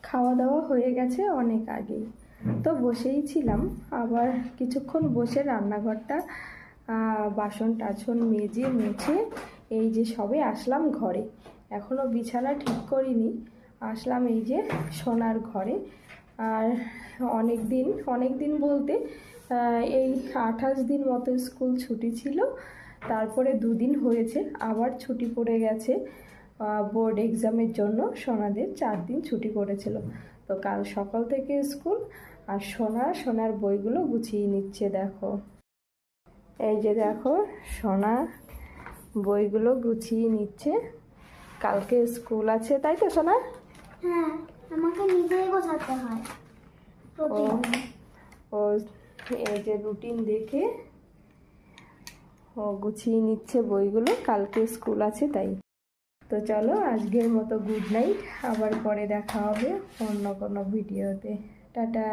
খাওয়া দাওয়া হয়ে গেছে অনেক আগেই, তো বসেই ছিলাম। আবার কিছুক্ষণ বসে রান্নাঘরটা বাসন টাসন মেজে মুছে এই যে সবে আসলাম ঘরে। এখনও বিছানা ঠিক করিনি, আসলাম এই যে সোনার ঘরে। আর অনেক দিন বলতে এই 28 দিন মতো স্কুল ছুটি ছিল, তারপরে 2 দিন হয়েছে আবার ছুটি পড়ে গেছে বোর্ড এক্সামের জন্য। সোনাদের 4 দিন ছুটি করেছিল, তো কাল সকাল থেকে স্কুল। আর সোনার বইগুলো গুছিয়ে নিচ্ছে। দেখো এই যে দেখো সোনা বইগুলো গুছিয়ে নিচ্ছে, কালকে স্কুল আছে, তাই তো সোনা? হ্যাঁ, আমাকে নিজেই গোছাতে হয়। ও এই যে রুটিন দেখে ও গুছিয়ে নিচ্ছে বইগুলো, কালকে স্কুল আছে তাই। তো চলো আজকের মতো গুড নাইট, আবার পরে দেখা হবে অন্য কোনো ভিডিওতে। টাটা।